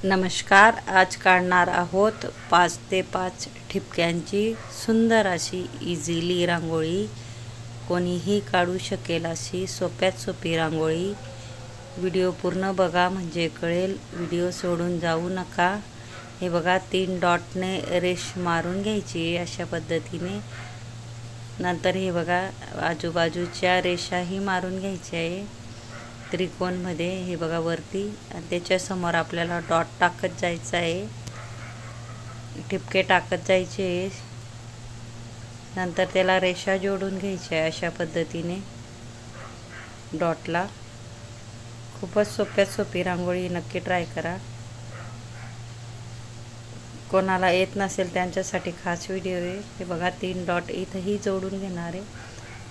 नमस्कार. आज काढणार आहोत 5 ते 5 ठिपक्यांची सुंदर अशी इझिली रांगोळी. कोणीही काढू शकेल अशी सोप्यात सोपी रांगोळी. व्हिडिओ पूर्ण बघा म्हणजे कळेल. व्हिडिओ सोडून जाऊ नका. हे बघा 3 डॉटने रेष मारून घ्यायची अशा पद्धतीने. नंतर हे बघा आजूबाजूच्या रेषाही मारून घ्यायच्या आहे त्रिकोणमध्ये. हे बघा वरती आणि त्याच्या समोर आपल्याला डॉट टाकत जायचं आहे, ठिपके टाकत जायचे. नंतर त्याला रेषा जोडून घ्यायच्या अशा पद्धतीने डॉटला. खूपच सोप्यात सोपी रांगोळी, नक्की ट्राय करा. कोणाला येत नसेल त्यांच्यासाठी खास व्हिडिओ आहे. हे बघा 3 डॉट इथंही जोडून घेणार आहे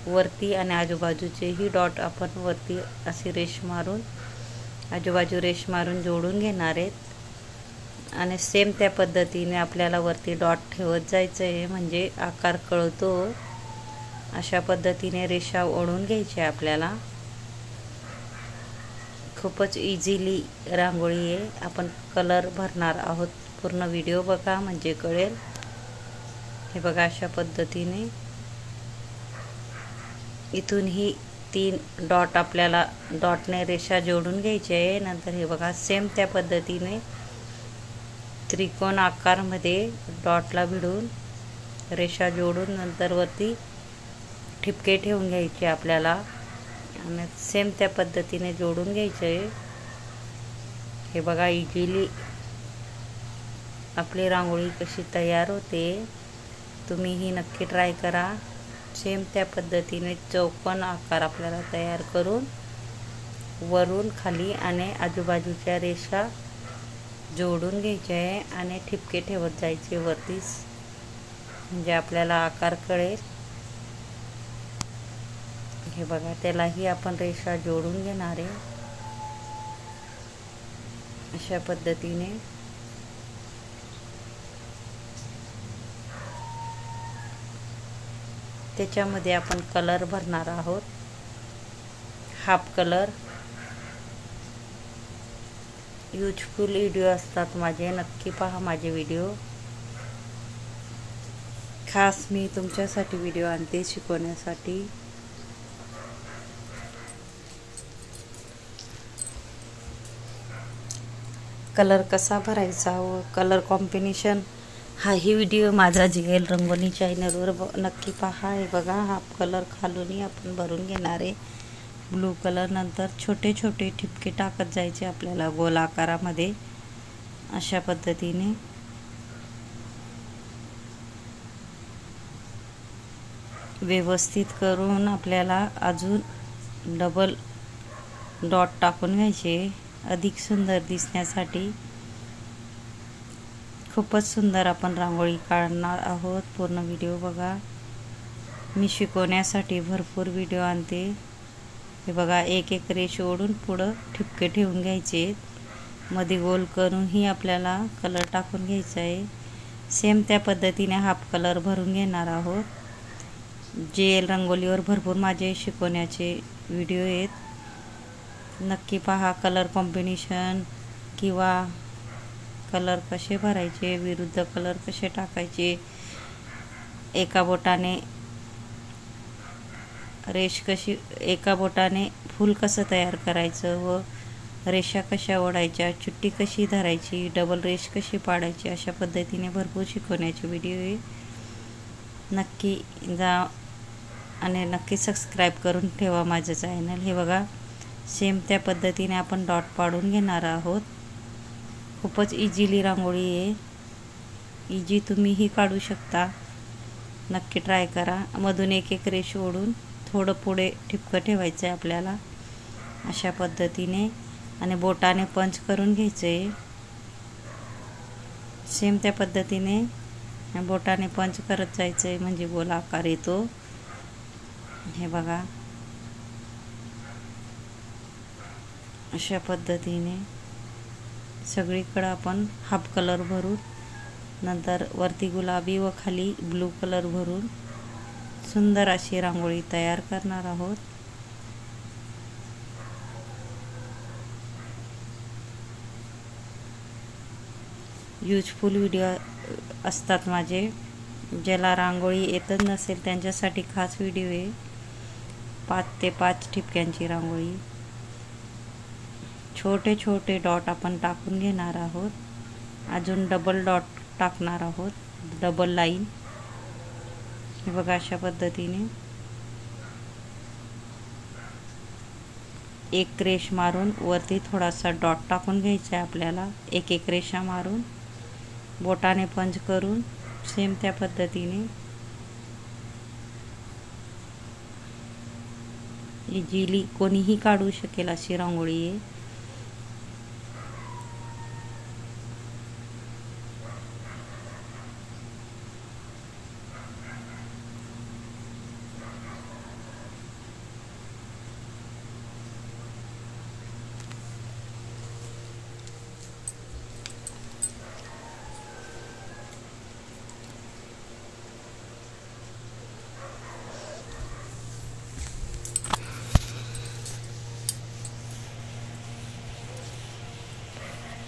वरती आणि आजूबाजूचेही डॉट आपण वरती अशी रेष मारून आजूबाजू रेष मारून जोडून घेणार आहेत. आणि सेम त्या पद्धतीने आपल्याला वरती डॉट ठेवत जायचं आहे म्हणजे आकार कळतो. अशा पद्धतीने रेषा ओढून घ्यायची आपल्याला. खूपच इझिली रांगोळी आहे. आपण कलर भरणार आहोत. पूर्ण व्हिडिओ बघा म्हणजे कळेल. हे बघा अशा पद्धतीने इथूनही 3 डॉट आपल्याला डॉटने रेषा जोडून घ्यायची आहे. नंतर हे बघा सेम त्या पद्धतीने त्रिकोण आकारमध्ये डॉटला भिडून रेषा जोडून नंतर वरती ठिपके ठेवून घ्यायचे आपल्याला आणि सेम त्या पद्धतीने जोडून घ्यायचे आहे. हे बघा इझिली आपली रांगोळी कशी तयार होते. तुम्हीही नक्की ट्राय करा. सेम त्या पद्धतीने चौकोन आकार आपल्याला तयार करून वरून खाली आणि आजूबाजूच्या रेषा जोडून घ्यायच्या आहे आणि ठिपके ठेवत जायचे वरतीच म्हणजे आपल्याला आकार कळेल. हे बघा त्यालाही आपण रेषा जोडून घेणार आहे अशा पद्धतीने. त्याच्यामध्ये आपण कलर भरणार आहोत. Half colour. युजफुल व्हिडिओ असतात माझे, नक्की पहा माझे व्हिडिओ. खास मी तुमच्यासाठी व्हिडिओ आणते शिकवण्यासाठी. कलर कसा भरायचा व कलर कॉम्बिनेशन हाही व्हिडिओ माझा JL रंगोली चॅनलवर नक्की पहा. हे बघा हाफ कलर खालूनही आपण भरून घेणार आहे ब्लू कलर. नंतर छोटे छोटे ठिपके टाकत जायचे आपल्याला गोल आकारामध्ये अशा पद्धतीने. व्यवस्थित करून आपल्याला अजून डबल डॉट टाकून घ्यायचे अधिक सुंदर दिसण्यासाठी. खूपच सुंदर आपण रांगोळी काढणार आहोत. पूर्ण व्हिडिओ बघा. मी शिकवण्यासाठी भरपूर व्हिडिओ आणते. हे बघा एक एक रेष ओढून पुढं ठिपके ठेवून घ्यायचे. मध्ये गोल करूनही आपल्याला कलर टाकून घ्यायचा आहे. सेम त्या पद्धतीने हाफ कलर भरून घेणार आहोत. JL रंगोलीवर भरपूर माझे शिकवण्याचे व्हिडिओ आहेत, नक्की पहा. कलर कॉम्बिनेशन किंवा कलर कसे भरायचे, विरुद्ध कलर कसे टाकायचे, एका बोटाने रेष कशी, एका बोटाने फूल कसं तयार करायचं व रेषा कशा ओढायच्या, चिठ्ठी कशी धरायची, डबल रेष कशी पाडायची, अशा पद्धतीने भरपूर शिकवण्याचे व्हिडिओ आहे. नक्की जा आणि नक्की सबस्क्राईब करून ठेवा माझं चॅनल. हे बघा सेम त्या पद्धतीने आपण डॉट पाडून घेणार आहोत. खूपच इझिली रांगोळी आहे. इझी तुम्हीही काढू शकता. नक्की ट्राय करा. मधून एक एक रेष ओढून थोडं पुढे ठिपकं ठेवायचं आहे आपल्याला अशा पद्धतीने आणि बोटाने पंच करून घ्यायचं आहे. सेम त्या पद्धतीने बोटाने पंच करत जायचं आहे म्हणजे गोल आकार येतो. हे बघा अशा पद्धतीने सगळीकडे आपण हाफ कलर भरून नंतर वरती गुलाबी व खाली ब्लू कलर भरून सुंदर अशी रांगोळी तयार करणार आहोत. युजफुल व्हिडिओ असतात माझे. ज्याला रांगोळी येतच नसेल त्यांच्यासाठी खास व्हिडिओ आहे. 5 ते 5 ठिपक्यांची रांगोळी. छोटे छोटे डॉट आपण टाकून घेणार आहोत. अजून डबल डॉट टाकणार आहोत, डबल लाईन. हे बघा अशा पद्धतीने एक रेष मारून वरती थोडासा डॉट टाकून घ्यायचा आहे आपल्याला. एक एक रेषा मारून बोटाने पंच करून सेम त्या पद्धतीने इझिली कोणीही काढू शकेल अशी रांगोळी आहे.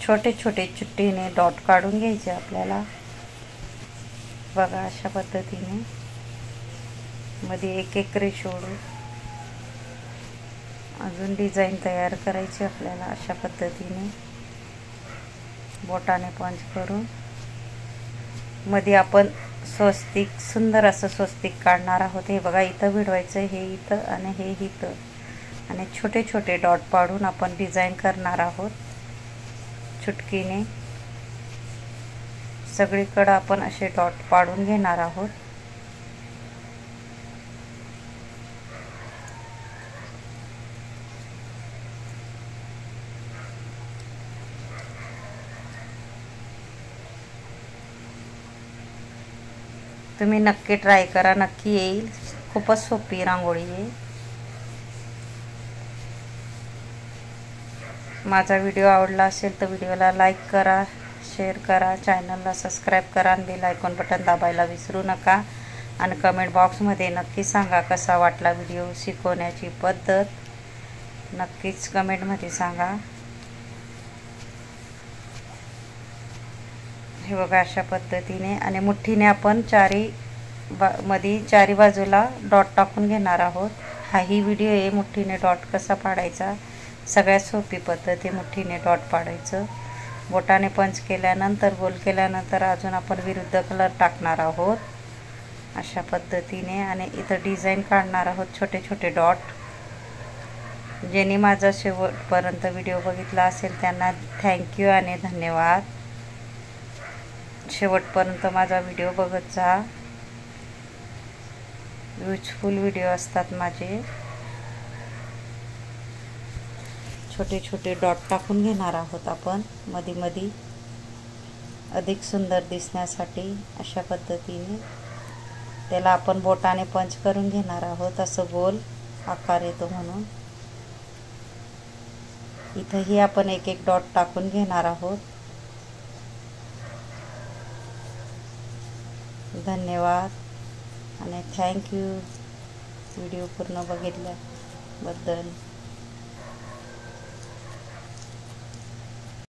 छोटे छोटे चिट्टीने डॉट काढून घ्यायचे आपल्याला. बघा अशा पद्धतीने मध्ये एक एक रेष ओढून अजून डिझाईन तयार करायची आपल्याला. अशा पद्धतीने बोटाने पंच करून मध्ये आपण स्वस्तिक, सुंदर असं स्वस्तिक काढणार आहोत. हे बघा इथं भिडवायचं, हे इथं आणि हे इथं, आणि छोटे छोटे डॉट पाडून आपण डिझाईन करणार आहोत. चुटकीने सगळीकडे आपण असे डॉट पाडून घेणार आहोत. तुम्ही नक्की ट्राय करा, नक्की येईल. खूपच सोपी रांगोळी आहे. माझा व्हिडिओ आवडला असेल तर व्हिडिओला लाईक करा, शेअर करा, चॅनलला सबस्क्राईब करा आणि बेल आयकॉन बटन दाबायला विसरू नका. आणि कमेंट बॉक्समध्ये नक्की सांगा कसा वाटला व्हिडिओ. शिकवण्याची पद्धत नक्कीच कमेंटमध्ये सांगा. हे बघा अशा पद्धतीने आणि मुठ्ठीने आपण चारी बाजूला डॉट टाकून घेणार आहोत. हाही व्हिडिओ आहे मुठ्ठीने डॉट कसा पाडायचा. सगळ्यात सोपी पद्धत आहे मुठ्ठीने डॉट पाडायचं. बोटाने पंच केल्यानंतर, गोल केल्यानंतर अजून आपण विरुद्ध कलर टाकणार आहोत अशा पद्धतीने. आणि इथं डिझाईन काढणार आहोत छोटे छोटे डॉट. ज्यांनी माझा शेवटपर्यंत व्हिडिओ बघितला असेल त्यांना थँक्यू आणि धन्यवाद. शेवटपर्यंत माझा व्हिडिओ बघत जा. युजफुल व्हिडिओ असतात माझे. छोटे छोटे डॉट टाकून घेणार आहोत आपण मध्ये मध्ये, अधिक सुंदर दिसण्यासाठी. अशा पद्धतीने त्याला आपण बोटाने पंच करून घेणार आहोत, असं गोल आकार येतो म्हणून. इथंही आपण एक एक डॉट टाकून घेणार आहोत. धन्यवाद आणि थँक्यू व्हिडिओ पूर्ण बघितल्याबद्दल.